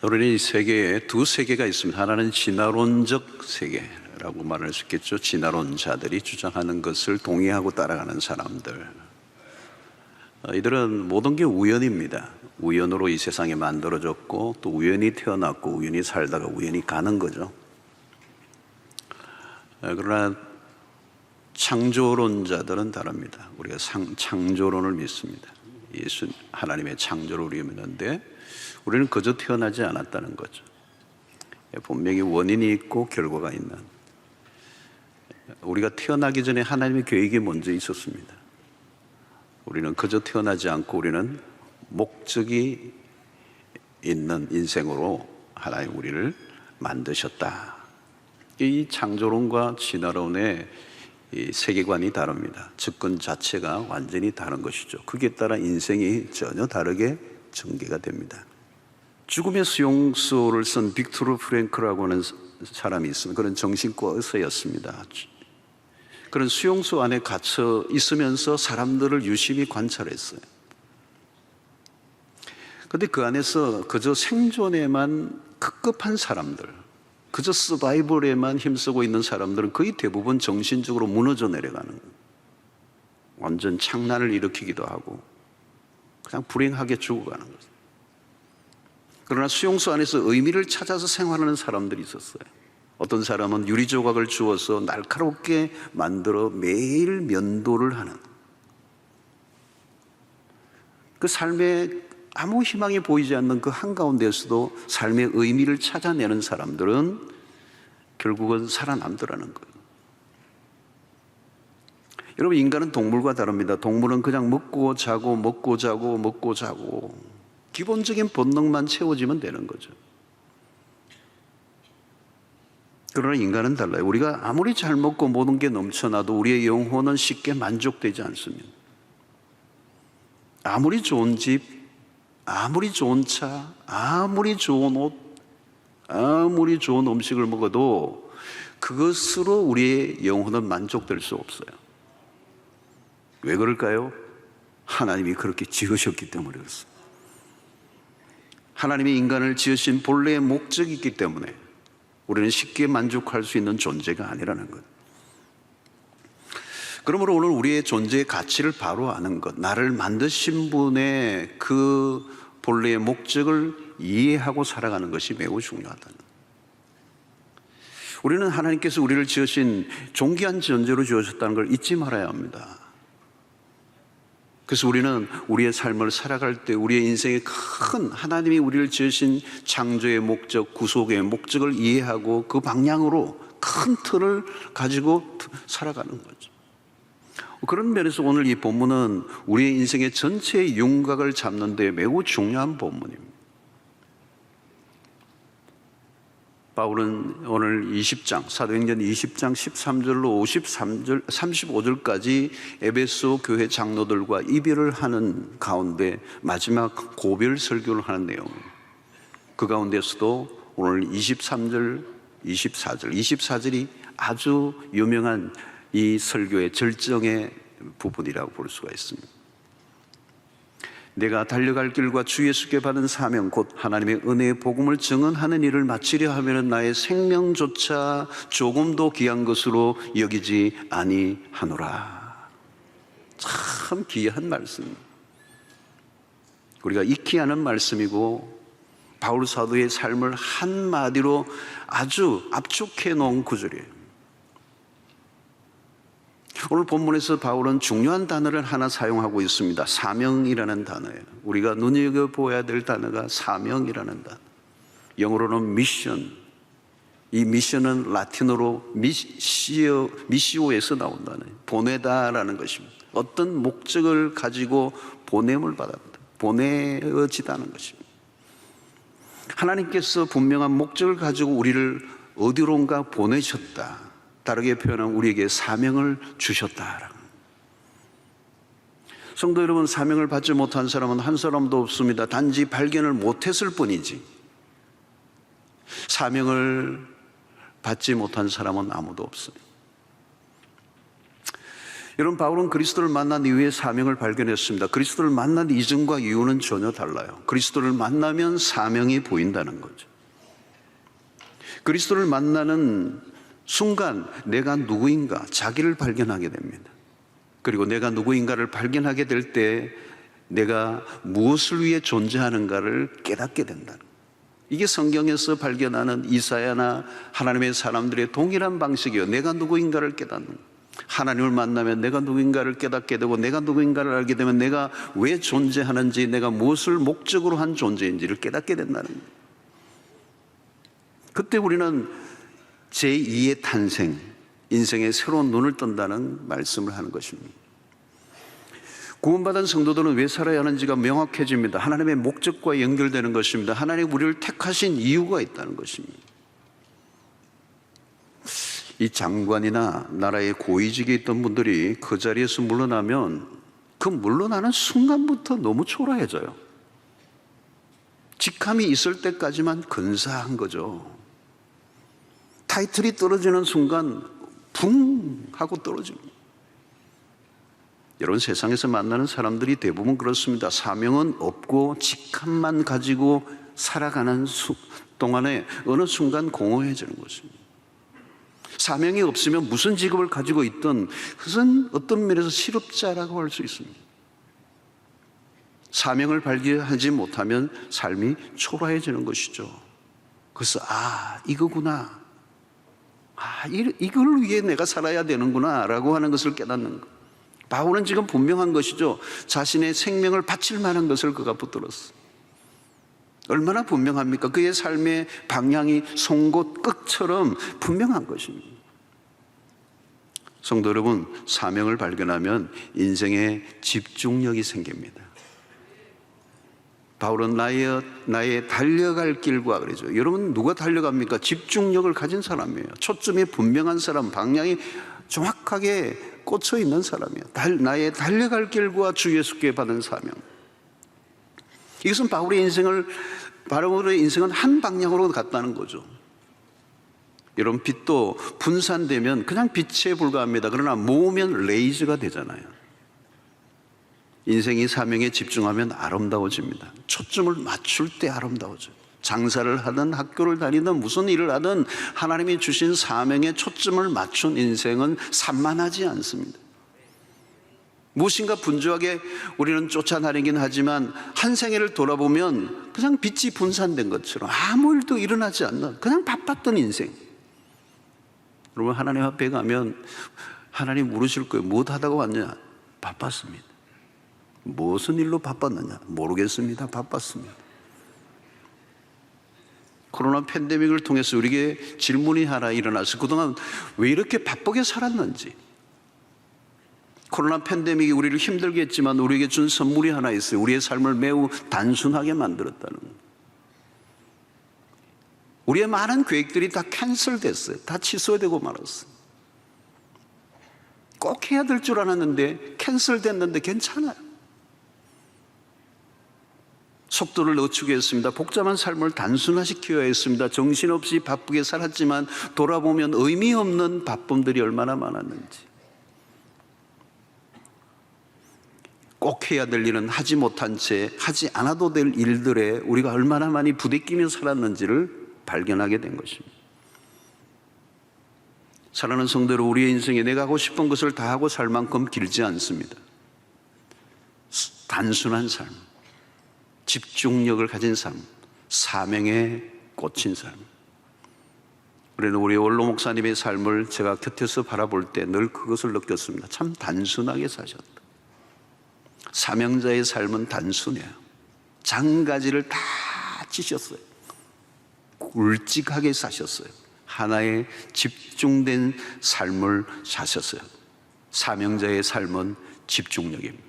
우리는 이 세계에 두 세계가 있습니다. 하나는 진화론적 세계라고 말할 수 있겠죠. 진화론자들이 주장하는 것을 동의하고 따라가는 사람들. 이들은 모든 게 우연입니다. 우연으로 이 세상이 만들어졌고 또 우연히 태어났고 우연히 살다가 우연히 가는 거죠. 그러나 창조론자들은 다릅니다. 우리가 창조론을 믿습니다. 예수 하나님의 창조를 우리가 믿는데 우리는 그저 태어나지 않았다는 거죠. 분명히 원인이 있고 결과가 있는, 우리가 태어나기 전에 하나님의 계획이 먼저 있었습니다. 우리는 그저 태어나지 않고 우리는 목적이 있는 인생으로 하나님 우리를 만드셨다. 이 창조론과 진화론의 이 세계관이 다릅니다. 접근 자체가 완전히 다른 것이죠. 거기에 따라 인생이 전혀 다르게 전개가 됩니다. 죽음의 수용소를 쓴 빅토르 프랭크라고 하는 사람이 있습니다. 그런 정신과 의사였습니다. 그런 수용소 안에 갇혀 있으면서 사람들을 유심히 관찰했어요. 그런데 그 안에서 그저 생존에만 급급한 사람들, 그저 서바이벌에만 힘쓰고 있는 사람들은 거의 대부분 정신적으로 무너져 내려가는 거예요. 완전 창난을 일으키기도 하고 그냥 불행하게 죽어가는 거죠. 그러나 수용소 안에서 의미를 찾아서 생활하는 사람들이 있었어요. 어떤 사람은 유리 조각을 주워서 날카롭게 만들어 매일 면도를 하는, 그 삶에 아무 희망이 보이지 않는 그 한가운데서도 삶의 의미를 찾아내는 사람들은 결국은 살아남더라는 거예요. 여러분, 인간은 동물과 다릅니다. 동물은 그냥 먹고 자고 먹고 자고 먹고 자고 기본적인 본능만 채워지면 되는 거죠. 그러나 인간은 달라요. 우리가 아무리 잘 먹고 모든 게 넘쳐나도 우리의 영혼은 쉽게 만족되지 않습니다. 아무리 좋은 집, 아무리 좋은 차, 아무리 좋은 옷, 아무리 좋은 음식을 먹어도 그것으로 우리의 영혼은 만족될 수 없어요. 왜 그럴까요? 하나님이 그렇게 지으셨기 때문에 그렇습니다. 하나님이 인간을 지으신 본래의 목적이 있기 때문에 우리는 쉽게 만족할 수 있는 존재가 아니라는 것. 그러므로 오늘 우리의 존재의 가치를 바로 아는 것, 나를 만드신 분의 그 본래의 목적을 이해하고 살아가는 것이 매우 중요하다는 것. 우리는 하나님께서 우리를 지으신 존귀한 존재로 지으셨다는 걸 잊지 말아야 합니다. 그래서 우리는 우리의 삶을 살아갈 때 우리의 인생의 큰 하나님이 우리를 지으신 창조의 목적, 구속의 목적을 이해하고 그 방향으로 큰 틀을 가지고 살아가는 거죠. 그런 면에서 오늘 이 본문은 우리의 인생의 전체의 윤곽을 잡는 데 매우 중요한 본문입니다. 바울은 오늘 20장, 사도행전 20장 13절로 53절, 35절까지 에베소 교회 장로들과 이별을 하는 가운데 마지막 고별 설교를 하는 내용. 그 가운데서도 오늘 23절, 24절, 24절이 아주 유명한 이 설교의 절정의 부분이라고 볼 수가 있습니다. 내가 달려갈 길과 주 예수께 받은 사명 곧 하나님의 은혜의 복음을 증언하는 일을 마치려 하면 나의 생명조차 조금도 귀한 것으로 여기지 아니하노라. 참 귀한 말씀, 우리가 익히 아는 말씀이고 바울 사도의 삶을 한마디로 아주 압축해 놓은 구절이에요. 오늘 본문에서 바울은 중요한 단어를 하나 사용하고 있습니다. 사명이라는 단어예요. 우리가 눈여겨보아야 될 단어가 사명이라는 단어. 영어로는 미션. 이 미션은 라틴어로 미시오에서 나온 단어예요. 보내다라는 것입니다. 어떤 목적을 가지고 보냄을 받았다, 보내어지다는 것입니다. 하나님께서 분명한 목적을 가지고 우리를 어디론가 보내셨다. 다르게 표현하면 우리에게 사명을 주셨다. 성도 여러분, 사명을 받지 못한 사람은 한 사람도 없습니다. 단지 발견을 못했을 뿐이지 사명을 받지 못한 사람은 아무도 없어요. 여러분, 바울은 그리스도를 만난 이후에 사명을 발견했습니다. 그리스도를 만난 이전과 이후는 전혀 달라요. 그리스도를 만나면 사명이 보인다는 거죠. 그리스도를 만나는 순간 내가 누구인가, 자기를 발견하게 됩니다. 그리고 내가 누구인가를 발견하게 될 때 내가 무엇을 위해 존재하는가를 깨닫게 된다는 거예요. 이게 성경에서 발견하는 이사야나 하나님의 사람들의 동일한 방식이에요. 내가 누구인가를 깨닫는 거예요. 하나님을 만나면 내가 누구인가를 깨닫게 되고, 내가 누구인가를 알게 되면 내가 왜 존재하는지, 내가 무엇을 목적으로 한 존재인지를 깨닫게 된다는 거예요. 그때 우리는 제2의 탄생, 인생의 새로운 눈을 뜬다는 말씀을 하는 것입니다. 구원받은 성도들은 왜 살아야 하는지가 명확해집니다. 하나님의 목적과 연결되는 것입니다. 하나님 우리를 택하신 이유가 있다는 것입니다. 이 장관이나 나라의 고위직에 있던 분들이 그 자리에서 물러나면 그 물러나는 순간부터 너무 초라해져요. 직함이 있을 때까지만 근사한 거죠. 타이틀이 떨어지는 순간 붕 하고 떨어집니다. 여러분, 세상에서 만나는 사람들이 대부분 그렇습니다. 사명은 없고 직함만 가지고 살아가는 동안에 어느 순간 공허해지는 것입니다. 사명이 없으면 무슨 직업을 가지고 있든 그것은 어떤 면에서 실업자라고 할 수 있습니다. 사명을 발견하지 못하면 삶이 초라해지는 것이죠. 그래서 이거구나, 이걸 위해 내가 살아야 되는구나 라고 하는 것을 깨닫는 것. 바울은 지금 분명한 것이죠. 자신의 생명을 바칠 만한 것을 그가 붙들었어. 얼마나 분명합니까? 그의 삶의 방향이 송곳 끝처럼 분명한 것입니다. 성도 여러분, 사명을 발견하면 인생에 집중력이 생깁니다. 바울은 나의 달려갈 길과 그러죠. 여러분, 누가 달려갑니까? 집중력을 가진 사람이에요. 초점이 분명한 사람, 방향이 정확하게 꽂혀 있는 사람이에요. 나의 달려갈 길과 주 예수께 받은 사명. 이것은 바울의 인생은 한 방향으로 갔다는 거죠. 여러분, 빛도 분산되면 그냥 빛에 불과합니다. 그러나 모으면 레이저가 되잖아요. 인생이 사명에 집중하면 아름다워집니다. 초점을 맞출 때 아름다워져요. 장사를 하든 학교를 다니든 무슨 일을 하든 하나님이 주신 사명에 초점을 맞춘 인생은 산만하지 않습니다. 무엇인가 분주하게 우리는 쫓아다니긴 하지만 한 생애를 돌아보면 그냥 빛이 분산된 것처럼 아무 일도 일어나지 않는 그냥 바빴던 인생. 여러분, 하나님 앞에 가면 하나님 물으실 거예요. 무엇하다가 왔냐? 바빴습니다. 무슨 일로 바빴느냐? 모르겠습니다. 바빴습니다. 코로나 팬데믹을 통해서 우리에게 질문이 하나 일어나서 그동안 왜 이렇게 바쁘게 살았는지. 코로나 팬데믹이 우리를 힘들게 했지만 우리에게 준 선물이 하나 있어요. 우리의 삶을 매우 단순하게 만들었다는 거예요. 우리의 많은 계획들이 다 캔슬됐어요. 다 취소되고 말았어요. 꼭 해야 될 줄 알았는데 캔슬됐는데 괜찮아요. 속도를 늦추게 했습니다. 복잡한 삶을 단순화시켜야 했습니다. 정신없이 바쁘게 살았지만 돌아보면 의미 없는 바쁨들이 얼마나 많았는지. 꼭 해야 될 일은 하지 못한 채 하지 않아도 될 일들에 우리가 얼마나 많이 부대끼며 살았는지를 발견하게 된 것입니다. 사랑하는 성도로, 우리의 인생에 내가 하고 싶은 것을 다 하고 살 만큼 길지 않습니다. 단순한 삶, 집중력을 가진 삶, 사명에 꽂힌 삶. 우리는 우리 원로 목사님의 삶을 제가 곁에서 바라볼 때 늘 그것을 느꼈습니다. 참 단순하게 사셨다. 사명자의 삶은 단순해요. 장가지를 다 치셨어요. 굵직하게 사셨어요. 하나의 집중된 삶을 사셨어요. 사명자의 삶은 집중력입니다.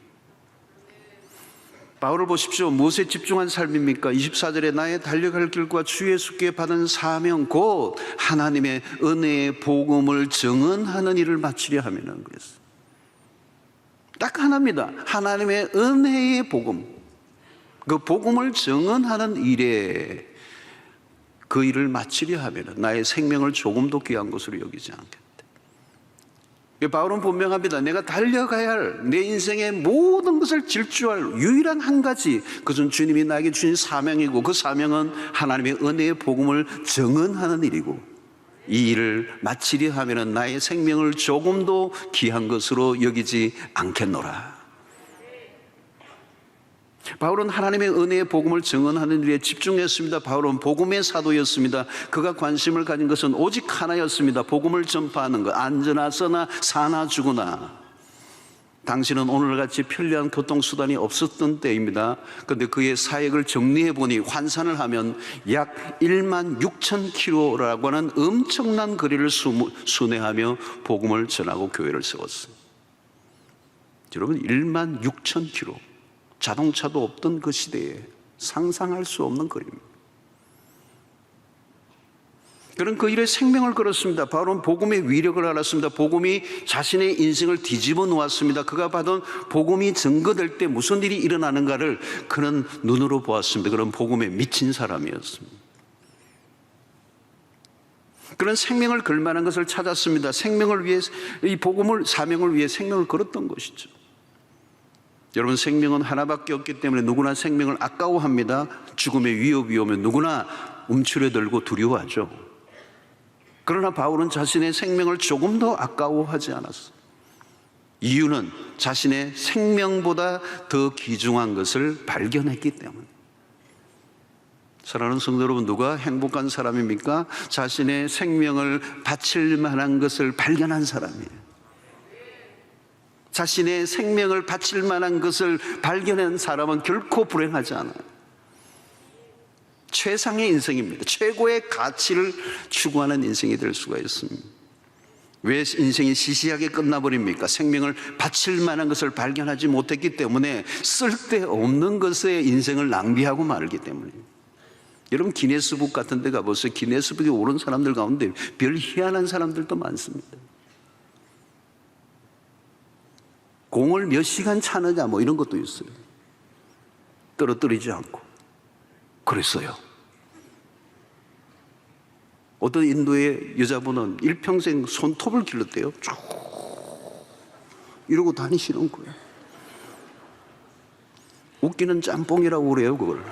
바울을 보십시오. 무엇에 집중한 삶입니까? 24절에 나의 달려갈 길과 주 예수께 받은 사명 곧 하나님의 은혜의 복음을 증언하는 일을 마치려 하면은 그랬어요. 딱 하나입니다. 하나님의 은혜의 복음. 그 복음을 증언하는 일에 그 일을 마치려 하면은 나의 생명을 조금도 귀한 것으로 여기지 않겠다. 바울은 분명합니다. 내가 달려가야 할 내 인생의 모든 것을 질주할 유일한 한 가지, 그것은 주님이 나에게 주신 사명이고, 그 사명은 하나님의 은혜의 복음을 증언하는 일이고, 이 일을 마치려 하면 나의 생명을 조금도 귀한 것으로 여기지 않겠노라. 바울은 하나님의 은혜의 복음을 증언하는 일에 집중했습니다. 바울은 복음의 사도였습니다. 그가 관심을 가진 것은 오직 하나였습니다. 복음을 전파하는 것. 앉으나 사나 죽으나. 당신은 오늘같이 편리한 교통수단이 없었던 때입니다. 그런데 그의 사역을 정리해 보니 환산을 하면 약 1만 6천 킬로라고 하는 엄청난 거리를 순회하며 복음을 전하고 교회를 세웠어요. 여러분, 1만 6천 킬로. 자동차도 없던 그 시대에 상상할 수 없는 거리입니다. 그런 그 일에 생명을 걸었습니다. 바울은 복음의 위력을 알았습니다. 복음이 자신의 인생을 뒤집어 놓았습니다. 그가 받은 복음이 증거될 때 무슨 일이 일어나는가를 그는 눈으로 보았습니다. 그런 복음에 미친 사람이었습니다. 그런 생명을 걸 만한 것을 찾았습니다. 생명을 위해, 이 복음을, 사명을 위해 생명을 걸었던 것이죠. 여러분, 생명은 하나밖에 없기 때문에 누구나 생명을 아까워합니다. 죽음의 위협이 오면 누구나 움츠려들고 두려워하죠. 그러나 바울은 자신의 생명을 조금 더 아까워하지 않았어요. 이유는 자신의 생명보다 더 귀중한 것을 발견했기 때문에. 사랑하는 성도 여러분, 누가 행복한 사람입니까? 자신의 생명을 바칠 만한 것을 발견한 사람이에요. 자신의 생명을 바칠 만한 것을 발견한 사람은 결코 불행하지 않아요. 최상의 인생입니다. 최고의 가치를 추구하는 인생이 될 수가 있습니다. 왜 인생이 시시하게 끝나버립니까? 생명을 바칠 만한 것을 발견하지 못했기 때문에, 쓸데없는 것에 인생을 낭비하고 말기 때문에. 여러분, 기네스북 같은 데 가보세요. 기네스북에 오른 사람들 가운데 별 희한한 사람들도 많습니다. 공을 몇 시간 차느냐 뭐 이런 것도 있어요. 떨어뜨리지 않고. 그랬어요. 어떤 인도의 여자분은 일평생 손톱을 길렀대요. 쭉 이러고 다니시는 거예요. 웃기는 짬뽕이라고 그래요, 그걸.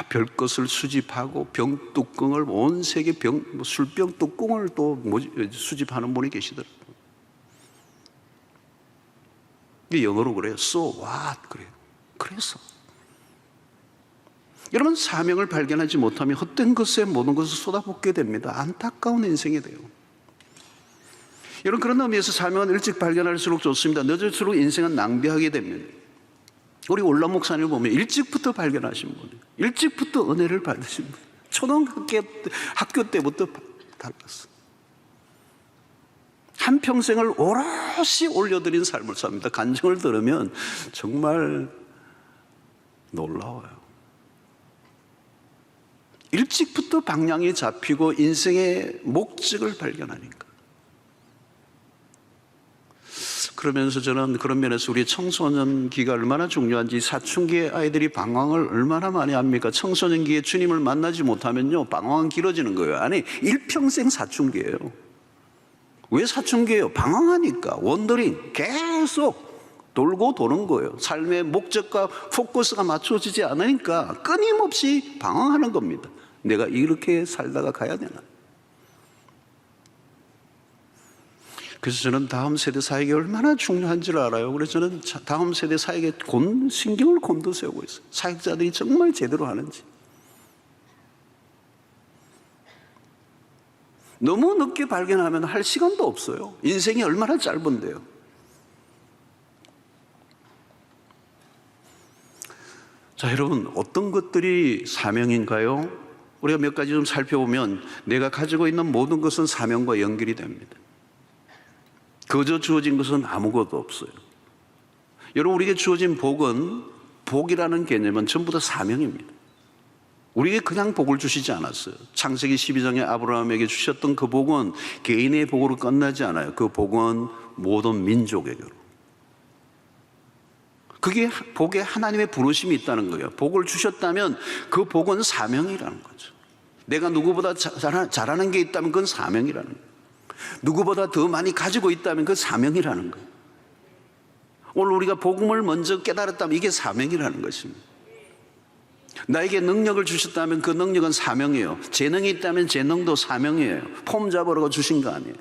별것을 수집하고 병뚜껑을, 온 세계 술병 뚜껑을 또 수집하는 분이 계시더라고요. 이게 영어로 그래요. So what? 그래요. 그래서 여러분, 사명을 발견하지 못하면 헛된 것에 모든 것을 쏟아붓게 됩니다. 안타까운 인생이 돼요. 여러분, 그런 의미에서 사명은 일찍 발견할수록 좋습니다. 늦을수록 인생은 낭비하게 됩니다. 우리 올람 목사님을 보면 일찍부터 발견하신 분이에요. 일찍부터 은혜를 받으신 분. 초등학교 때부터 달랐어요. 한평생을 오롯이 올려드린 삶을 삽니다. 간증을 들으면 정말 놀라워요. 일찍부터 방향이 잡히고 인생의 목적을 발견하니까. 그러면서 저는 그런 면에서 우리 청소년기가 얼마나 중요한지, 사춘기에 아이들이 방황을 얼마나 많이 합니까? 청소년기에 주님을 만나지 못하면요, 방황은 길어지는 거예요. 아니, 일평생 사춘기예요. 왜 사춘기예요? 방황하니까. 원더링, 계속 돌고 도는 거예요. 삶의 목적과 포커스가 맞춰지지 않으니까 끊임없이 방황하는 겁니다. 내가 이렇게 살다가 가야 되나? 그래서 저는 다음 세대 사역이 얼마나 중요한지를 알아요. 그래서 저는 다음 세대 사역에 신경을 곤두세우고 있어요. 사역자들이 정말 제대로 하는지. 너무 늦게 발견하면 할 시간도 없어요. 인생이 얼마나 짧은데요. 자, 여러분, 어떤 것들이 사명인가요? 우리가 몇 가지 좀 살펴보면 내가 가지고 있는 모든 것은 사명과 연결이 됩니다. 거저 주어진 것은 아무것도 없어요. 여러분, 우리에게 주어진 복은, 복이라는 개념은 전부 다 사명입니다. 우리에게 그냥 복을 주시지 않았어요. 창세기 12장에 아브라함에게 주셨던 그 복은 개인의 복으로 끝나지 않아요. 그 복은 모든 민족에게로. 그게 복에 하나님의 부르심이 있다는 거예요. 복을 주셨다면 그 복은 사명이라는 거죠. 내가 누구보다 잘하는 게 있다면 그건 사명이라는 거예요. 누구보다 더 많이 가지고 있다면 그 사명이라는 거예요. 오늘 우리가 복음을 먼저 깨달았다면 이게 사명이라는 것입니다. 나에게 능력을 주셨다면 그 능력은 사명이에요. 재능이 있다면 재능도 사명이에요. 폼 잡으라고 주신 거 아니에요.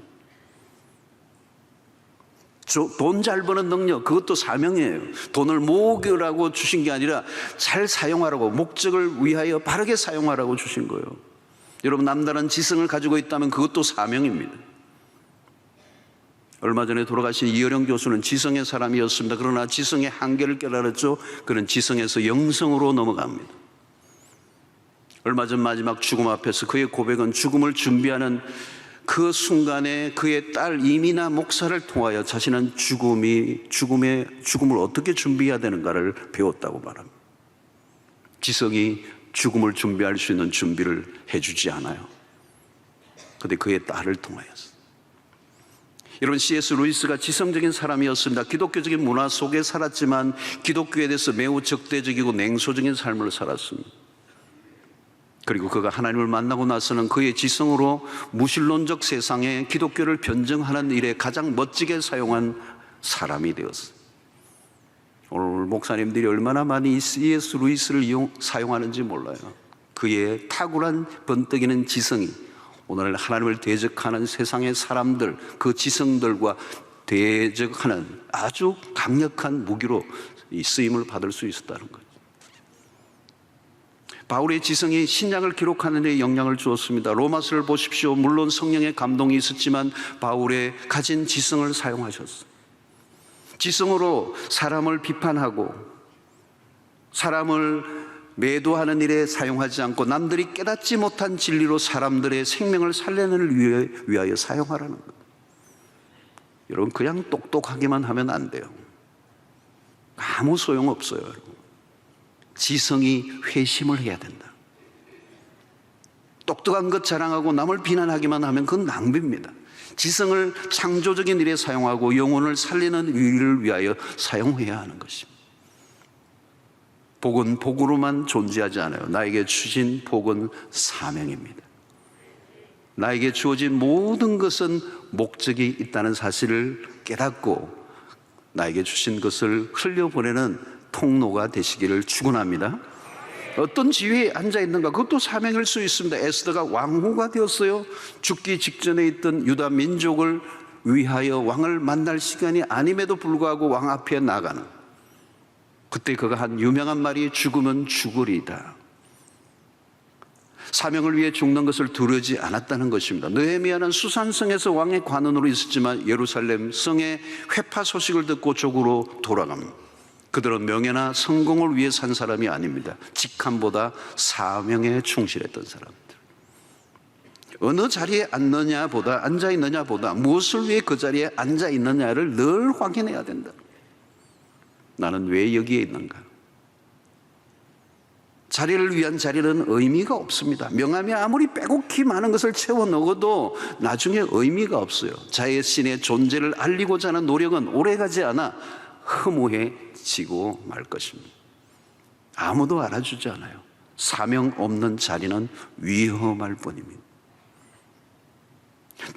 돈 잘 버는 능력, 그것도 사명이에요. 돈을 모으라고 주신 게 아니라 잘 사용하라고, 목적을 위하여 바르게 사용하라고 주신 거예요. 여러분, 남다른 지성을 가지고 있다면 그것도 사명입니다. 얼마 전에 돌아가신 이어령 교수는 지성의 사람이었습니다. 그러나 지성의 한계를 깨달았죠. 그는 지성에서 영성으로 넘어갑니다. 얼마 전 마지막 죽음 앞에서 그의 고백은 죽음을 준비하는 그 순간에 그의 딸 이미나 목사를 통하여 자신은 죽음을 어떻게 준비해야 되는가를 배웠다고 말합니다. 지성이 죽음을 준비할 수 있는 준비를 해주지 않아요. 그런데 그의 딸을 통하여서. 여러분, C.S. 루이스가 지성적인 사람이었습니다. 기독교적인 문화 속에 살았지만 기독교에 대해서 매우 적대적이고 냉소적인 삶을 살았습니다. 그리고 그가 하나님을 만나고 나서는 그의 지성으로 무신론적 세상에 기독교를 변증하는 일에 가장 멋지게 사용한 사람이 되었어요. 오늘 목사님들이 얼마나 많이 C.S. 루이스를 사용하는지 몰라요. 그의 탁월한 번뜩이는 지성이 오늘 하나님을 대적하는 세상의 사람들, 그 지성들과 대적하는 아주 강력한 무기로 이 쓰임을 받을 수 있었다는 거죠. 바울의 지성이 신약을 기록하는 데 영향을 주었습니다. 로마서를 보십시오. 물론 성령의 감동이 있었지만 바울의 가진 지성을 사용하셨어요. 지성으로 사람을 비판하고 사람을 매도하는 일에 사용하지 않고 남들이 깨닫지 못한 진리로 사람들의 생명을 살려내기 위하여 사용하라는 거예요. 여러분, 그냥 똑똑하기만 하면 안 돼요. 아무 소용없어요. 여러분. 지성이 회심을 해야 된다. 똑똑한 것 자랑하고 남을 비난하기만 하면 그건 낭비입니다. 지성을 창조적인 일에 사용하고 영혼을 살리는 일을 위하여 사용해야 하는 것입니다. 복은 복으로만 존재하지 않아요. 나에게 주신 복은 사명입니다. 나에게 주어진 모든 것은 목적이 있다는 사실을 깨닫고 나에게 주신 것을 흘려보내는 통로가 되시기를 축원합니다. 어떤 지위에 앉아 있는가, 그것도 사명일 수 있습니다. 에스더가 왕후가 되었어요. 죽기 직전에 있던 유다 민족을 위하여 왕을 만날 시간이 아님에도 불구하고 왕 앞에 나가는, 그때 그가 한 유명한 말이 죽으면 죽으리이다. 사명을 위해 죽는 것을 두려워하지 않았다는 것입니다. 느헤미야는 수산성에서 왕의 관원으로 있었지만 예루살렘 성의 회파 소식을 듣고 조국으로 돌아갑니다. 그들은 명예나 성공을 위해 산 사람이 아닙니다. 직함보다 사명에 충실했던 사람들. 어느 자리에 앉아있느냐보다 무엇을 위해 그 자리에 앉아있느냐를 늘 확인해야 된다. 나는 왜 여기에 있는가? 자리를 위한 자리는 의미가 없습니다. 명함에 아무리 빼곡히 많은 것을 채워 넣어도 나중에 의미가 없어요. 자신의 존재를 알리고자 하는 노력은 오래가지 않아 허무해지고 말 것입니다. 아무도 알아주지 않아요. 사명 없는 자리는 위험할 뿐입니다.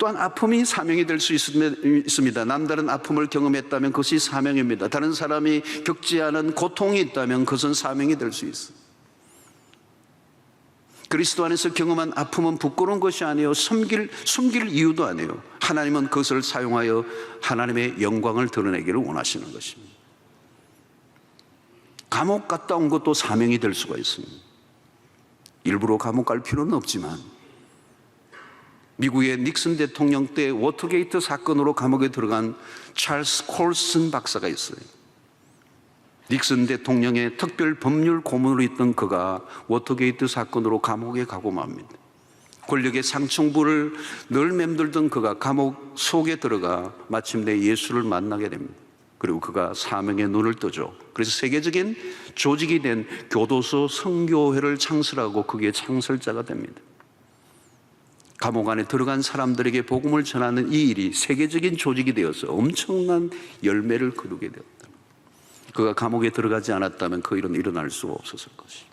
또한 아픔이 사명이 될 수 있습니다. 남다른 아픔을 경험했다면 그것이 사명입니다. 다른 사람이 겪지 않은 고통이 있다면 그것은 사명이 될 수 있어요. 그리스도 안에서 경험한 아픔은 부끄러운 것이 아니에요. 숨길 이유도 아니에요. 하나님은 그것을 사용하여 하나님의 영광을 드러내기를 원하시는 것입니다. 감옥 갔다 온 것도 사명이 될 수가 있습니다. 일부러 감옥 갈 필요는 없지만 미국의 닉슨 대통령 때 워터게이트 사건으로 감옥에 들어간 찰스 콜슨 박사가 있어요. 닉슨 대통령의 특별 법률 고문으로 있던 그가 워터게이트 사건으로 감옥에 가고 맙니다. 권력의 상층부를 늘 맴돌던 그가 감옥 속에 들어가 마침내 예수를 만나게 됩니다. 그리고 그가 사명의 눈을 뜨죠. 그래서 세계적인 조직이 된 교도소 선교회를 창설하고 그게 창설자가 됩니다. 감옥 안에 들어간 사람들에게 복음을 전하는 이 일이 세계적인 조직이 되어서 엄청난 열매를 거두게 되었다. 그가 감옥에 들어가지 않았다면 그 일은 일어날 수가 없었을 것이죠.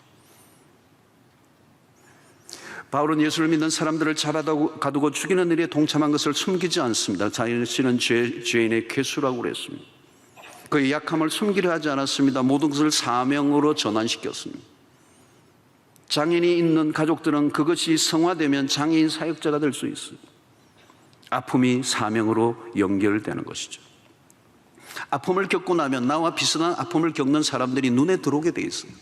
바울은 예수를 믿는 사람들을 잡아가두고 죽이는 일에 동참한 것을 숨기지 않습니다. 자신은 죄인의 괴수라고 그랬습니다. 그의 약함을 숨기려 하지 않았습니다. 모든 것을 사명으로 전환시켰습니다. 장애인이 있는 가족들은 그것이 성화되면 장애인 사역자가 될 수 있어요. 아픔이 사명으로 연결되는 것이죠. 아픔을 겪고 나면 나와 비슷한 아픔을 겪는 사람들이 눈에 들어오게 돼 있어요.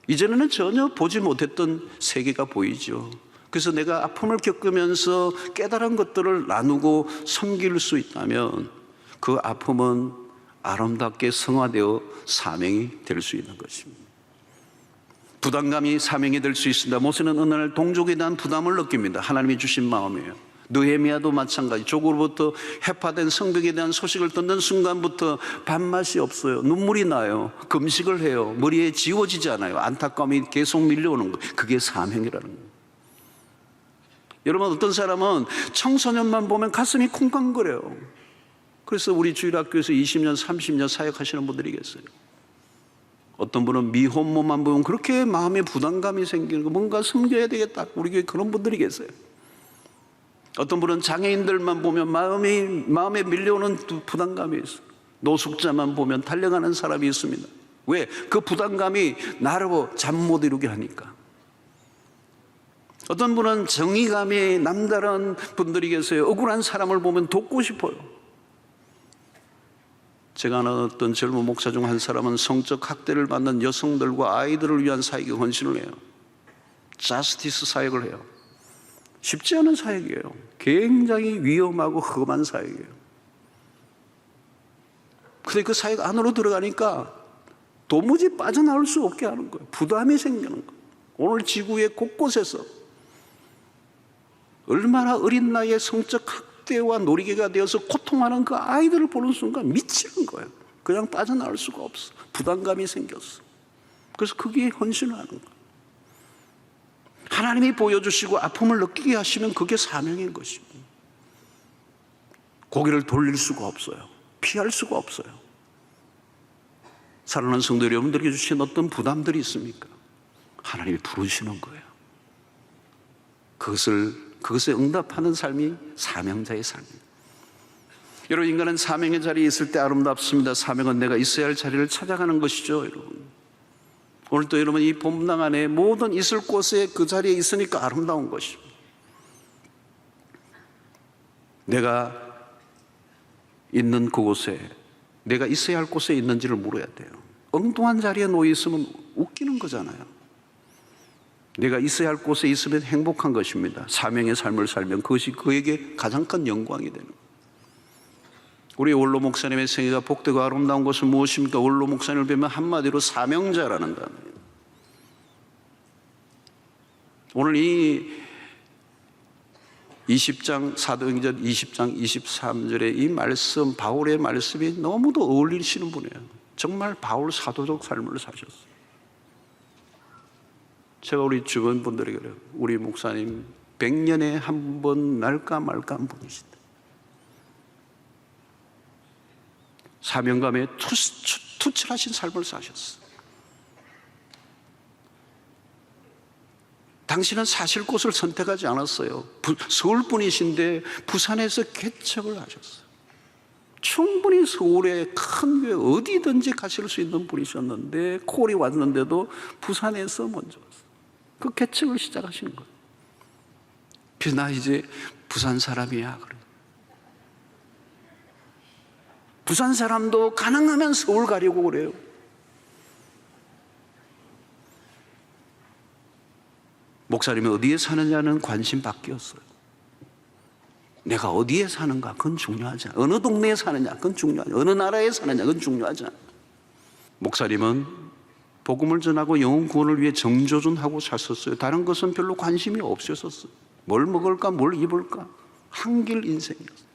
이전에는 전혀 보지 못했던 세계가 보이죠. 그래서 내가 아픔을 겪으면서 깨달은 것들을 나누고 섬길 수 있다면 그 아픔은 아름답게 성화되어 사명이 될 수 있는 것입니다. 부담감이 사명이 될 수 있습니다. 모세는 어느 날 동족에 대한 부담을 느낍니다. 하나님이 주신 마음이에요. 느헤미야도 마찬가지. 족으로부터 해파된 성벽에 대한 소식을 듣는 순간부터 밥맛이 없어요. 눈물이 나요. 금식을 해요. 머리에 지워지지 않아요. 안타까움이 계속 밀려오는 거예요. 그게 사명이라는 거예요. 여러분, 어떤 사람은 청소년만 보면 가슴이 쿵쾅거려요. 그래서 우리 주일학교에서 20년, 30년 사역하시는 분들이 계세요. 어떤 분은 미혼모만 보면 그렇게 마음에 부담감이 생기는 거, 뭔가 섬겨야 되겠다. 우리 교회 그런 분들이 계세요. 어떤 분은 장애인들만 보면 마음에 밀려오는 부담감이 있어요. 노숙자만 보면 달려가는 사람이 있습니다. 왜? 그 부담감이 나로 잠 못 이루게 하니까. 어떤 분은 정의감이 남다른 분들이 계세요. 억울한 사람을 보면 돕고 싶어요. 제가 아는 어떤 젊은 목사 중 한 사람은 성적 학대를 받는 여성들과 아이들을 위한 사역에 헌신을 해요. 자스티스 사역을 해요. 쉽지 않은 사역이에요. 굉장히 위험하고 험한 사역이에요. 근데 그 사역 안으로 들어가니까 도무지 빠져나올 수 없게 하는 거예요. 부담이 생기는 거예요. 오늘 지구의 곳곳에서 얼마나 어린 나이에 성적 학대와 놀이개가 되어서 고통하는 그 아이들을 보는 순간 미치는 거예요. 그냥 빠져나올 수가 없어. 부담감이 생겼어. 그래서 거기에 헌신을 하는 거예요. 하나님이 보여주시고 아픔을 느끼게 하시면 그게 사명인 것입니다. 고개를 돌릴 수가 없어요. 피할 수가 없어요. 사랑하는 성도 여러분들에게 주신 어떤 부담들이 있습니까? 하나님이 부르시는 거예요. 그것에 응답하는 삶이 사명자의 삶입니다. 여러분, 인간은 사명의 자리에 있을 때 아름답습니다. 사명은 내가 있어야 할 자리를 찾아가는 것이죠, 여러분. 오늘도 여러분 이 본당 안에 모든 있을 곳에 그 자리에 있으니까 아름다운 것입니다. 내가 있는 그곳에, 내가 있어야 할 곳에 있는지를 물어야 돼요. 엉뚱한 자리에 놓여 있으면 웃기는 거잖아요. 내가 있어야 할 곳에 있으면 행복한 것입니다. 사명의 삶을 살면 그것이 그에게 가장 큰 영광이 되는 거예요. 우리 원로 목사님의 생애가 복되고 아름다운 것은 무엇입니까? 원로 목사님을 뵈면 한마디로 사명자라는 단어예요. 오늘 이 20장 사도행전 20장 23절의 이 말씀, 바울의 말씀이 너무도 어울리시는 분이에요. 정말 바울 사도적 삶을 사셨어요. 제가 우리 주변 분들에게 그래요. 우리 목사님 100년에 한 번 날까 말까 한 분이시다. 사명감에 투철하신 삶을 사셨어요. 당신은 사실 곳을 선택하지 않았어요. 서울 분이신데 부산에서 개척을 하셨어요. 충분히 서울의 큰 교회 어디든지 가실 수 있는 분이셨는데 콜이 왔는데도 부산에서 먼저 왔어요. 그 개척을 시작하신 거예요. 그래서 나 이제 부산 사람이야 그래. 부산 사람도 가능하면 서울 가려고 그래요. 목사님이 어디에 사느냐는 관심 바뀌었어요. 내가 어디에 사는가 그건 중요하지 않아. 어느 동네에 사느냐 그건 중요하지 않아. 어느 나라에 사느냐 그건 중요하지 않아. 목사님은 복음을 전하고 영혼 구원을 위해 정조준하고 사셨어요. 다른 것은 별로 관심이 없으셨어요. 뭘 먹을까 뭘 입을까 한길 인생이었어요.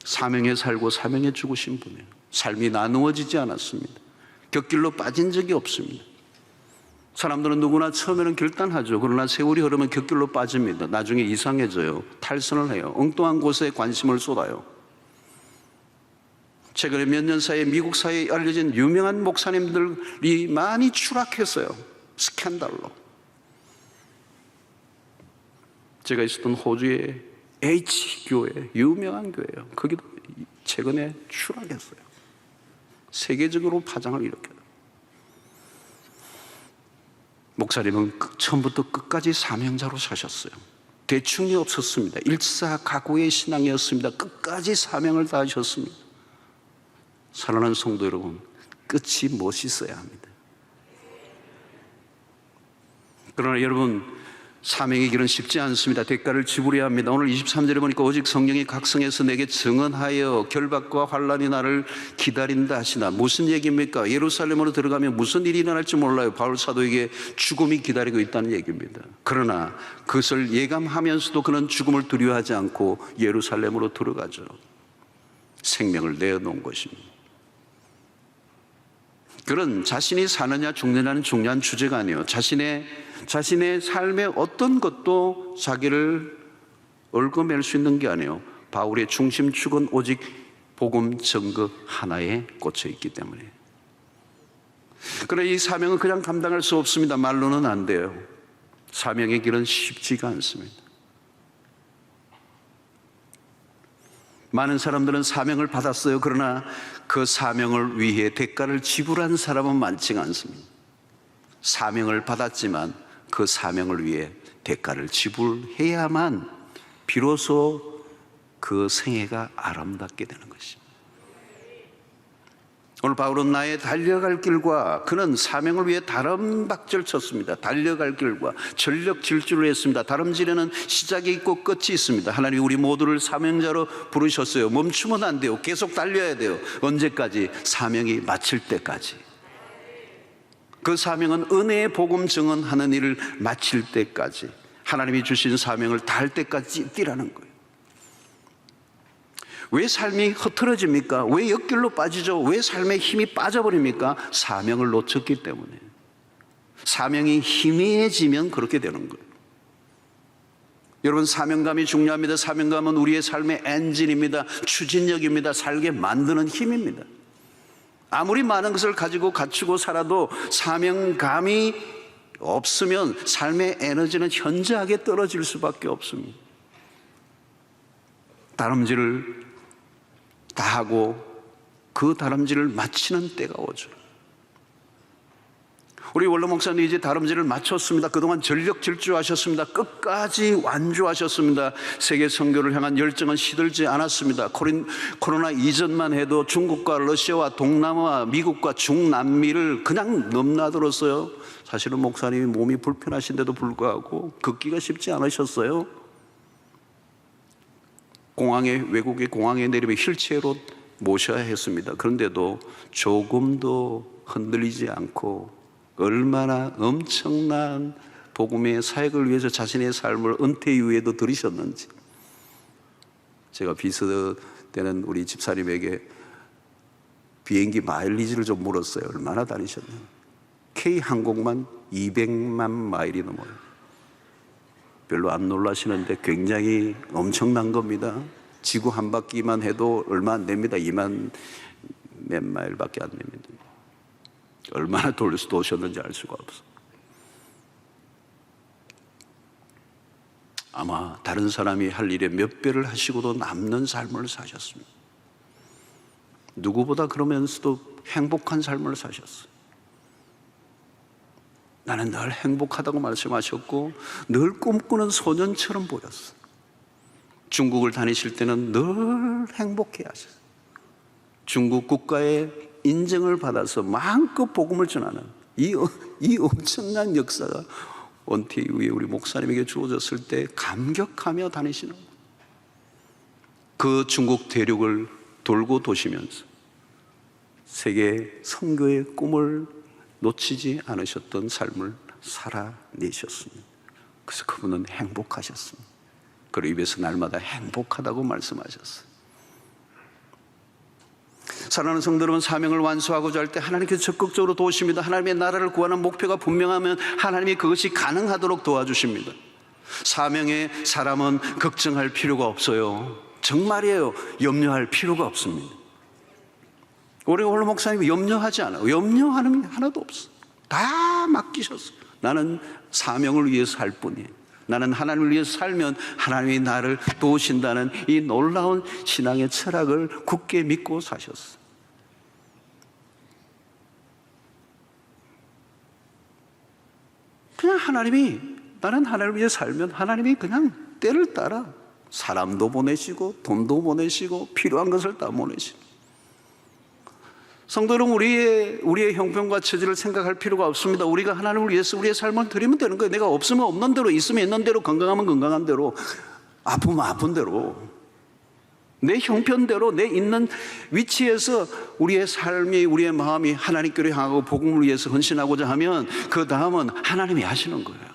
사명에 살고 사명에 죽으신 분이에요. 삶이 나누어지지 않았습니다. 곁길로 빠진 적이 없습니다. 사람들은 누구나 처음에는 결단하죠. 그러나 세월이 흐르면 곁길로 빠집니다. 나중에 이상해져요. 탈선을 해요. 엉뚱한 곳에 관심을 쏟아요. 최근에 몇 년 사이에 미국 사회에 알려진 유명한 목사님들이 많이 추락했어요. 스캔들로. 제가 있었던 호주의 H교회, 유명한 교회예요. 거기도 최근에 추락했어요. 세계적으로 파장을 일으켜요. 목사님은 처음부터 끝까지 사명자로 사셨어요. 대충이 없었습니다. 일사각오의 신앙이었습니다. 끝까지 사명을 다하셨습니다. 사랑하는 성도 여러분, 끝이 멋있어야 합니다. 그러나 여러분, 사명의 길은 쉽지 않습니다. 대가를 지불해야 합니다. 오늘 23절에 보니까 오직 성령이 각성해서 내게 증언하여 결박과 환란이 나를 기다린다 하시나. 무슨 얘기입니까? 예루살렘으로 들어가면 무슨 일이 일어날지 몰라요. 바울 사도에게 죽음이 기다리고 있다는 얘기입니다. 그러나 그것을 예감하면서도 그는 죽음을 두려워하지 않고 예루살렘으로 들어가죠. 생명을 내어놓은 것입니다. 그런 자신이 사느냐 죽느냐는 중요한 주제가 아니에요. 자신의 삶의 어떤 것도 자기를 얽어맬 수 있는 게 아니에요. 바울의 중심축은 오직 복음 증거 하나에 꽂혀 있기 때문에. 그러나 이 사명은 그냥 감당할 수 없습니다. 말로는 안 돼요. 사명의 길은 쉽지가 않습니다. 많은 사람들은 사명을 받았어요. 그러나 그 사명을 위해 대가를 지불한 사람은 많지가 않습니다. 사명을 받았지만 그 사명을 위해 대가를 지불해야만 비로소 그 생애가 아름답게 되는 것입니다. 오늘 바울은 나의 달려갈 길과, 그는 사명을 위해 다름박질 쳤습니다. 달려갈 길과 전력 질주를 했습니다. 다름질에는 시작이 있고 끝이 있습니다. 하나님 우리 모두를 사명자로 부르셨어요. 멈추면 안 돼요. 계속 달려야 돼요. 언제까지? 사명이 마칠 때까지. 그 사명은 은혜의 복음 증언하는 일을 마칠 때까지, 하나님이 주신 사명을 다할 때까지 뛰라는 거예요. 왜 삶이 흐트러집니까? 왜 옆길로 빠지죠? 왜 삶의 힘이 빠져버립니까? 사명을 놓쳤기 때문에. 사명이 희미해지면 그렇게 되는 거예요. 여러분, 사명감이 중요합니다. 사명감은 우리의 삶의 엔진입니다. 추진력입니다. 살게 만드는 힘입니다. 아무리 많은 것을 가지고 갖추고 살아도 사명감이 없으면 삶의 에너지는 현저하게 떨어질 수밖에 없습니다. 다름질을 다 하고 그 다름질을 마치는 때가 오죠. 우리 원로 목사님 이제 다름질을 마쳤습니다. 그동안 전력 질주하셨습니다. 끝까지 완주하셨습니다. 세계 선교를 향한 열정은 시들지 않았습니다. 코로나 이전만 해도 중국과 러시아와 동남아, 미국과 중남미를 그냥 넘나들었어요. 사실은 목사님이 몸이 불편하신데도 불구하고 걷기가 쉽지 않으셨어요. 외국의 공항에 내리면 휠체어로 모셔야 했습니다. 그런데도 조금도 흔들리지 않고 얼마나 엄청난 복음의 사역을 위해서 자신의 삶을 은퇴 이후에도 들이셨는지. 제가 비서 때는 우리 집사님에게 비행기 마일리지를 좀 물었어요. 얼마나 다니셨나요? K항공만 200만 마일이 넘어요. 별로 안 놀라시는데 굉장히 엄청난 겁니다. 지구 한 바퀴만 해도 얼마 안 됩니다. 2만 몇 마일밖에 안 됩니다. 얼마나 도셨는지 알 수가 없어. 아마 다른 사람이 할 일의 몇 배를 하시고도 남는 삶을 사셨습니다. 누구보다 그러면서도 행복한 삶을 사셨어요. 나는 늘 행복하다고 말씀하셨고 늘 꿈꾸는 소년처럼 보였어요. 중국을 다니실 때는 늘 행복해 하셨어요. 중국 국가의 인정을 받아서 마음껏 복음을 전하는 이 엄청난 역사가 은퇴 이후에 우리 목사님에게 주어졌을 때 감격하며 다니시는 거예요. 그 중국 대륙을 돌고 도시면서 세계 선교의 꿈을 놓치지 않으셨던 삶을 살아내셨습니다. 그래서 그분은 행복하셨습니다. 그리고 입에서 날마다 행복하다고 말씀하셨어요. 사랑하는 성도 여러분, 사명을 완수하고자 할 때 하나님께서 적극적으로 도우십니다. 하나님의 나라를 구하는 목표가 분명하면 하나님이 그것이 가능하도록 도와주십니다. 사명의 사람은 걱정할 필요가 없어요. 정말이에요. 염려할 필요가 없습니다. 우리 홀로 목사님이 염려하지 않아요. 염려하는 게 하나도 없어. 다 맡기셨어요. 나는 사명을 위해서 살 뿐이에요. 나는 하나님을 위해서 살면 하나님이 나를 도우신다는 이 놀라운 신앙의 철학을 굳게 믿고 사셨어요. 그냥 하나님이, 나는 하나님을 위해 살면 하나님이 그냥 때를 따라 사람도 보내시고 돈도 보내시고 필요한 것을 다 보내시고. 성도 여러분, 우리의 형편과 처지를 생각할 필요가 없습니다. 우리가 하나님을 위해서 우리의 삶을 드리면 되는 거예요. 내가 없으면 없는 대로, 있으면 있는 대로, 건강하면 건강한 대로, 아프면 아픈 대로, 내 형편대로 내 있는 위치에서 우리의 삶이, 우리의 마음이 하나님께로 향하고 복음을 위해서 헌신하고자 하면 그 다음은 하나님이 하시는 거예요.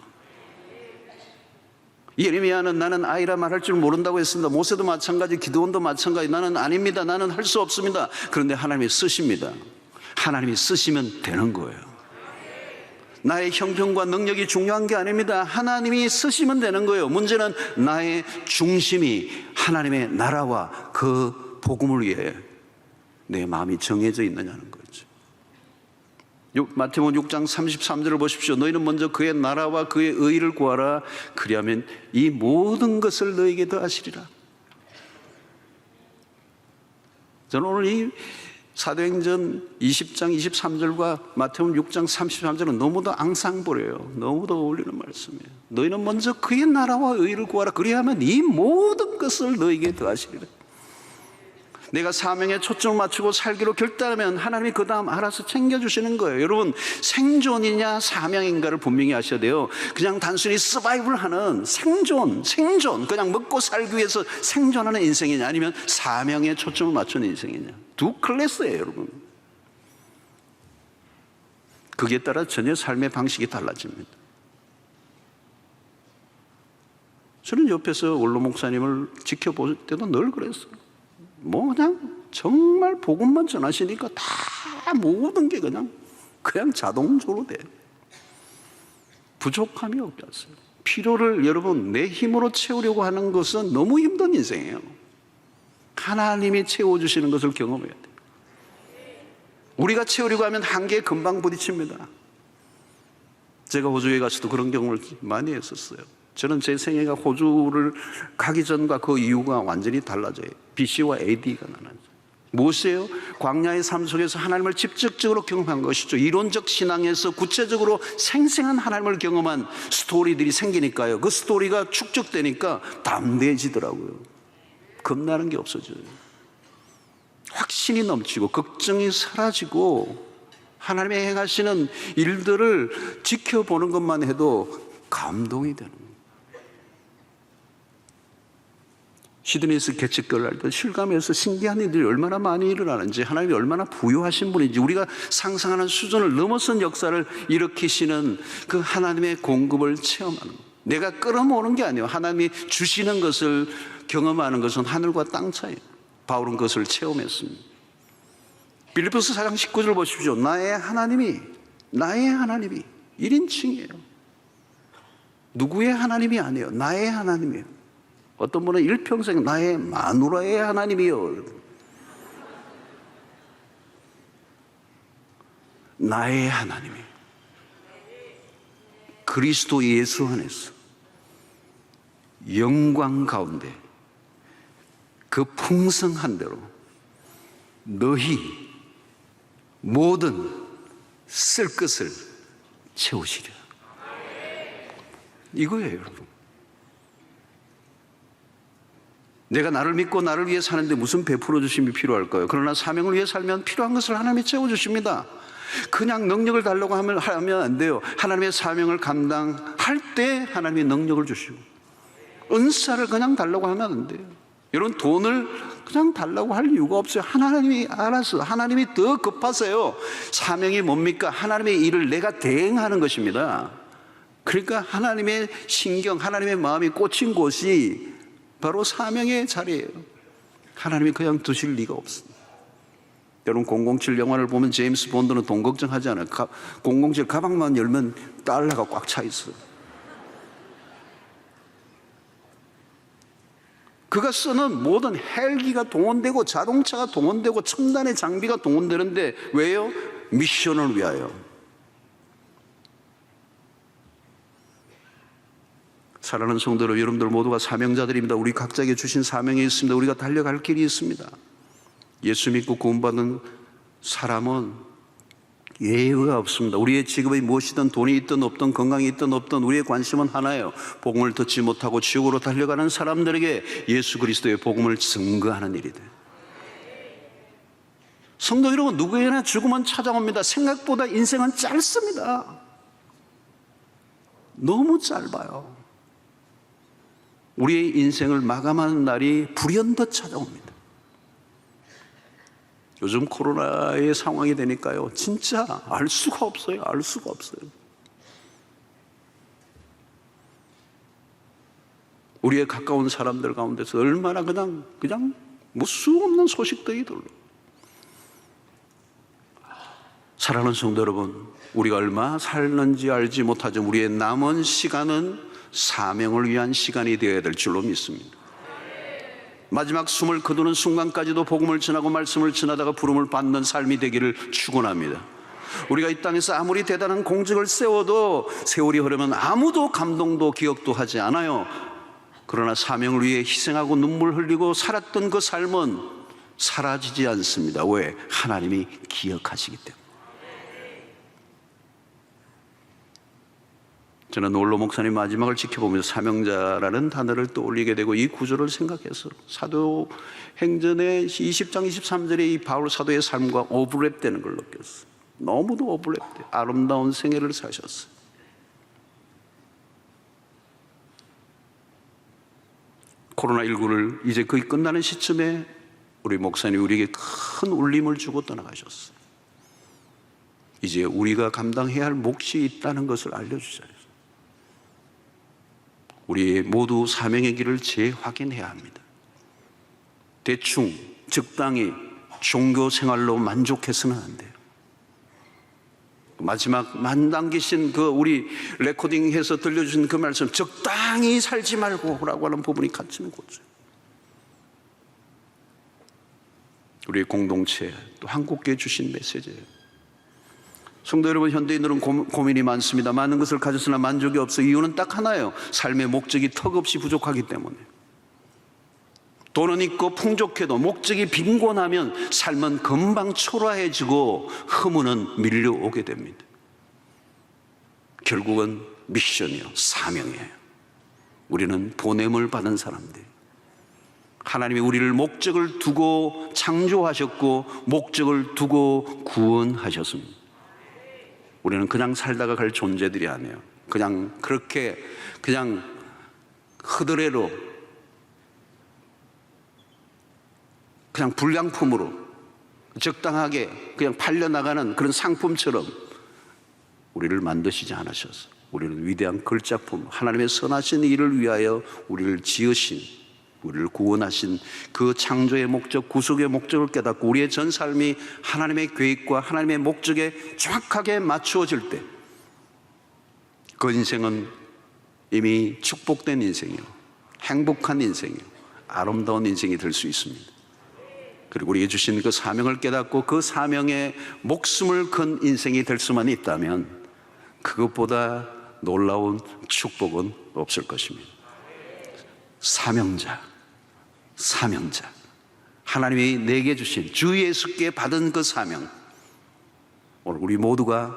예레미야는 나는 아이라 말할 줄 모른다고 했습니다. 모세도 마찬가지, 기드온도 마찬가지. 나는 아닙니다. 나는 할 수 없습니다. 그런데 하나님이 쓰십니다. 하나님이 쓰시면 되는 거예요. 나의 형편과 능력이 중요한 게 아닙니다. 하나님이 쓰시면 되는 거예요. 문제는 나의 중심이 하나님의 나라와 그 복음을 위해 내 마음이 정해져 있느냐는 거죠. 마태복음 6장 33절을 보십시오. 너희는 먼저 그의 나라와 그의 의를 구하라. 그리하면 이 모든 것을 너에게 더하시리라. 저는 오늘 이 사도행전 20장 23절과 마태복음 6장 33절은 너무도 앙상블이에요. 너무도 어울리는 말씀이에요. 너희는 먼저 그의 나라와 의를 구하라. 그리하면 이 모든 것을 너에게 더하시리라. 내가 사명에 초점을 맞추고 살기로 결단하면 하나님이 그 다음 알아서 챙겨주시는 거예요. 여러분, 생존이냐 사명인가를 분명히 아셔야 돼요. 그냥 단순히 서바이벌하는 생존 그냥 먹고 살기 위해서 생존하는 인생이냐, 아니면 사명에 초점을 맞추는 인생이냐. 두 클래스예요, 여러분. 거기에 따라 전혀 삶의 방식이 달라집니다. 저는 옆에서 원로 목사님을 지켜볼 때도 늘 그랬어요. 뭐 그냥 정말 복음만 전하시니까 다 모든 게 그냥 자동적으로 돼요. 부족함이 없었어요. 필요를 여러분 내 힘으로 채우려고 하는 것은 너무 힘든 인생이에요. 하나님이 채워주시는 것을 경험해야 돼요. 우리가 채우려고 하면 한계에 금방 부딪힙니다. 제가 호주에 가서도 그런 경험을 많이 했었어요. 저는 제 생애가 호주를 가기 전과 그 이후가 완전히 달라져요. BC와 AD가 나눠져요. 무엇이에요? 광야의 삶 속에서 하나님을 직접적으로 경험한 것이죠. 이론적 신앙에서 구체적으로 생생한 하나님을 경험한 스토리들이 생기니까요. 그 스토리가 축적되니까 담대해지더라고요. 겁나는 게 없어져요. 확신이 넘치고 걱정이 사라지고 하나님의 행하시는 일들을 지켜보는 것만 해도 감동이 되는 거예요. 시드니에서 개척교회를 할 때 실감에서 신기한 일들이 얼마나 많이 일어나는지, 하나님이 얼마나 부유하신 분인지, 우리가 상상하는 수준을 넘어선 역사를 일으키시는 그 하나님의 공급을 체험하는 거예요. 내가 끌어모으는 게 아니에요. 하나님이 주시는 것을 경험하는 것은 하늘과 땅 차이예요. 바울은 그것을 체험했습니다. 빌립보서 4장 19절 보십시오. 나의 하나님이 1인칭이에요. 누구의 하나님이 아니에요. 나의 하나님이에요. 어떤 분은 일평생 나의 마누라의 하나님이요. 나의 하나님이에요. 그리스도 예수 안에서 영광 가운데 그 풍성한 대로 너희 모든 쓸 것을 채우시리라. 이거예요, 여러분. 내가 나를 믿고 나를 위해 사는데 무슨 베풀어 주심이 필요할까요? 그러나 사명을 위해 살면 필요한 것을 하나님이 채워주십니다. 그냥 능력을 달라고 하면 안 돼요. 하나님의 사명을 감당할 때 하나님이 능력을 주시고, 은사를 그냥 달라고 하면 안 돼요. 여러분, 돈을 그냥 달라고 할 이유가 없어요. 하나님이 알아서, 하나님이 더 급하세요. 사명이 뭡니까? 하나님의 일을 내가 대행하는 것입니다. 그러니까 하나님의 신경, 하나님의 마음이 꽂힌 곳이 바로 사명의 자리예요. 하나님이 그냥 두실 리가 없습니다. 여러분, 007 영화를 보면 제임스 본드는 돈 걱정하지 않아요. 007 가방만 열면 달러가 꽉 차 있어요. 그가 쓰는 모든 헬기가 동원되고 자동차가 동원되고 첨단의 장비가 동원되는데 왜요? 미션을 위하여. 사랑하는 성도 여러분, 여러분들 모두가 사명자들입니다. 우리 각자에게 주신 사명이 있습니다. 우리가 달려갈 길이 있습니다. 예수 믿고 구원받은 사람은 예외가 없습니다. 우리의 직업이 무엇이든 돈이 있든 없든 건강이 있든 없든 우리의 관심은 하나예요. 복음을 듣지 못하고 지옥으로 달려가는 사람들에게 예수 그리스도의 복음을 증거하는 일이다. 성도 여러분, 누구에게나 죽음은 찾아옵니다. 생각보다 인생은 짧습니다. 너무 짧아요. 우리의 인생을 마감하는 날이 불현듯 찾아옵니다. 요즘 코로나의 상황이 되니까요, 진짜 알 수가 없어요. 알 수가 없어요. 우리의 가까운 사람들 가운데서 얼마나 그냥 뭐 수 없는 소식들이 들려. 사랑하는 성도 여러분, 우리가 얼마 살는지 알지 못하죠. 우리의 남은 시간은 사명을 위한 시간이 되어야 될 줄로 믿습니다. 마지막 숨을 거두는 순간까지도 복음을 전하고 말씀을 전하다가 부름을 받는 삶이 되기를 축원합니다. 우리가 이 땅에서 아무리 대단한 공적을 세워도 세월이 흐르면 아무도 감동도 기억도 하지 않아요. 그러나 사명을 위해 희생하고 눈물 흘리고 살았던 그 삶은 사라지지 않습니다. 왜? 하나님이 기억하시기 때문에. 저는 놀로 목사님 마지막을 지켜보면서 사명자라는 단어를 떠올리게 되고 이 구절을 생각해서 사도행전의 20장 23절에 이 바울 사도의 삶과 오버랩되는 걸 느꼈어요. 너무도 오버랩돼요. 아름다운 생애를 사셨어요. 코로나19를 이제 거의 끝나는 시점에 우리 목사님이 우리에게 큰 울림을 주고 떠나가셨어요. 이제 우리가 감당해야 할 몫이 있다는 것을 알려주셔요. 우리 모두 사명의 길을 재확인해야 합니다. 대충 적당히 종교 생활로 만족해서는 안 돼요. 마지막 남기신 그 우리 레코딩해서 들려주신 그 말씀, 적당히 살지 말고 라고 하는 부분이 갇히는 거죠. 우리 공동체 또 한국교회 주신 메시지예요. 성도 여러분, 현대인들은 고민이 많습니다. 많은 것을 가졌으나 만족이 없어. 이유는 딱 하나예요. 삶의 목적이 턱없이 부족하기 때문에. 돈은 있고 풍족해도 목적이 빈곤하면 삶은 금방 초라해지고 허무는 밀려오게 됩니다. 결국은 미션이요, 사명이에요. 우리는 보냄을 받은 사람들. 하나님이 우리를 목적을 두고 창조하셨고 목적을 두고 구원하셨습니다. 우리는 그냥 살다가 갈 존재들이 아니에요. 그냥 그렇게 그냥 흐드레로 그냥 불량품으로 적당하게 그냥 팔려나가는 그런 상품처럼 우리를 만드시지 않으셨어요. 우리는 위대한 걸작품, 하나님의 선하신 일을 위하여 우리를 지으신, 우리를 구원하신 그 창조의 목적, 구속의 목적을 깨닫고 우리의 전 삶이 하나님의 계획과 하나님의 목적에 정확하게 맞추어질 때 그 인생은 이미 축복된 인생이요, 행복한 인생이요, 아름다운 인생이 될 수 있습니다. 그리고 우리에게 주신 그 사명을 깨닫고 그 사명에 목숨을 건 인생이 될 수만 있다면 그것보다 놀라운 축복은 없을 것입니다. 사명자, 하나님이 내게 주신 주 예수께 받은 그 사명, 오늘 우리 모두가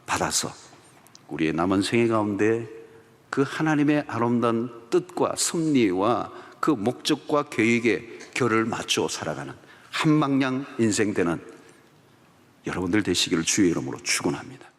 받아서 우리의 남은 생애 가운데 그 하나님의 아름다운 뜻과 섭리와 그 목적과 계획에 결을 맞추어 살아가는 한방향 인생 되는 여러분들 되시기를 주의 이름으로 축원합니다.